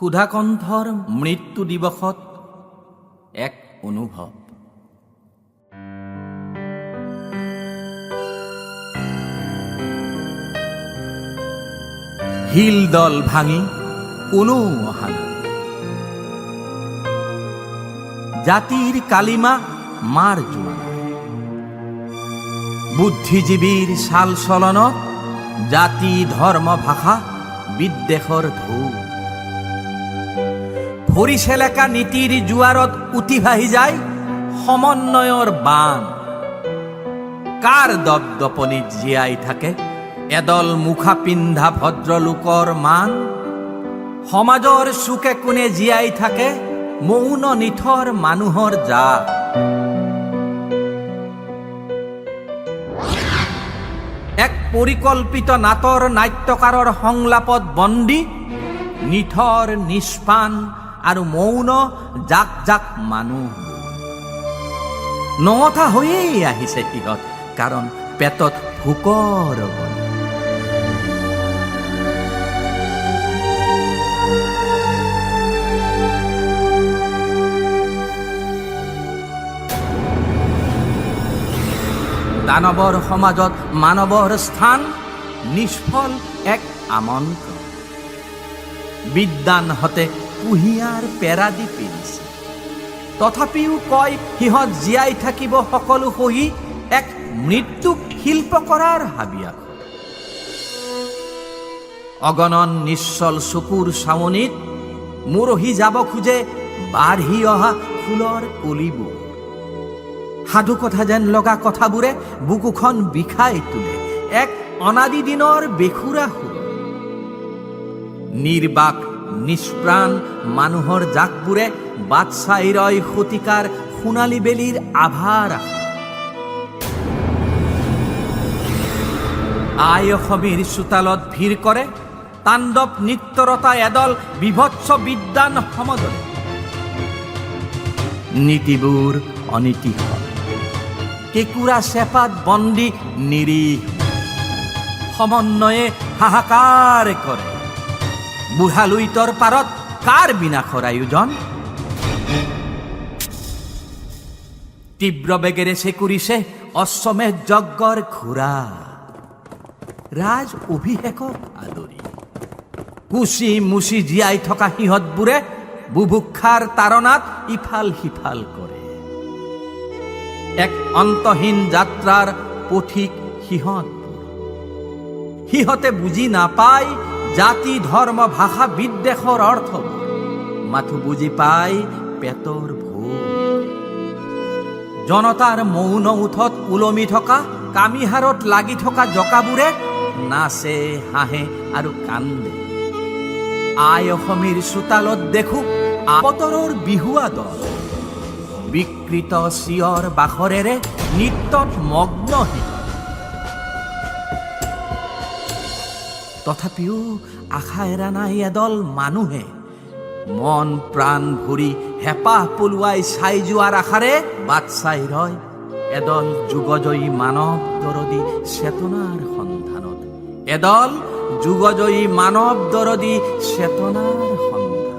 সুধাকণ্ঠৰ মৃত্যু দিৱসত এক অনুভৱ। শিল দল ভাঙি কোনো অহা নাই। জাতিৰ কালিমা মাৰ যোৱা নাই। বুদ্ধিজীৱীৰ চাল চলনত জাতি ধৰ্ম ভাষা বিদ্বেষৰ ঢৌ। ভৰিচেলেকা নীতিৰ জোৱাৰত উঠি ভাহি যায় সমন্বয়ৰ বান। কাৰ দপদপনিত জীয়াই থাকে এদল মুখা পিন্ধা ভদ্ৰলোকৰ মান। সমাজৰ চুকে কোণে জীয়াই থাকে মৌন নিথৰ মানুহৰ জাত। এক পৰিকল্পিত নাটৰ নাট্যকাৰৰ সংলাপত বন্দী নিথৰ নিষ্পান আৰু মৌন জাক জাক মানুহ। নথা হৈয়েই আহিছে সিহঁত, কাৰণ পেটত ভোকৰ বলি। দানৱৰ সমাজত মানৱৰ স্থান নিষ্ফল এক আমন্ত্ৰণ। বিদ্বানহঁতে কুঁহিয়াৰ পেৰা দি পেৰিছে, তথাপিও কয় সিহঁত জীয়াই থাকিব সকলো সহি এক মৃত্যুক শিল্প কৰাৰ হাবিয়াস। অগণন নিশ্চল চকুৰ চাৱনিত মৰহি যাব খোজে বাঢ়ি অহা ফুলৰ কলিবোৰ। সাধু কথা যেন লগা কথাবোৰে বুকুখন বিষাই তোলে এক অনাদি দিনৰ বেসুৰা সুৰ। নিৰ্বাক নিষ্প্ৰাণ মানুহৰ জাকবোৰে বাট চাই ৰয় শতিকাৰ সোণালী বেলিৰ আভাৰ। আই অসমীৰ চোতালত ভিৰ কৰে তাণ্ডৱ নৃত্যৰতা এদল বিভৎস বিদ্বান সমদলে। নীতিবোৰ অনীতি হয়, কেঁকুৰা চেপাত বন্দী নিৰীহ। সমন্বয়ে হাহাকাৰ কৰে বুঢ়ালুইতৰ পাৰত কাৰ বিনাশৰ আয়োজন। তীব্ৰ বেগেৰে চেকুৰিছে অশ্বমেধ যজ্ঞৰ ঘোঁৰা। ৰাজ অভিষেকক আদৰি কুচি মুচি জীয়াই থকা সিহঁতবোৰে বুভুক্ষাৰ তাৰণাত ইফাল সিফাল কৰে। এক অন্তহীন যাত্ৰাৰ পথিক সিহঁতে বুজি নাপায় জাতি ধৰ্ম ভাষা বিদ্বেষৰ অৰ্থ, মাথো বুজি পায় পেটৰ ভোক। জনতাৰ মৌন উঠত ওলমি থকা কামিহাৰত লাগি থকা জকাবোৰে নাচে হাঁহে আৰু কান্দে। আই অসমীৰ চোতালত দেখো আপতৰৰ বিহুৱা দল বিকৃত চিঞৰ বাখৰেৰে নৃত্যত মগ্ন। তথাপিও আশা এৰা নাই এদল মানুহে মন প্ৰাণ ভৰি হেঁপাহ পলুৱাই চাই যোৱাৰ আশাৰে বাট চাই ৰয় এদল যুগজয়ী মানৱ দৰদী চেতনাৰ সন্ধানত। এদল যুগজয়ী মানৱ দৰদী চেতনাৰ সন্ধান।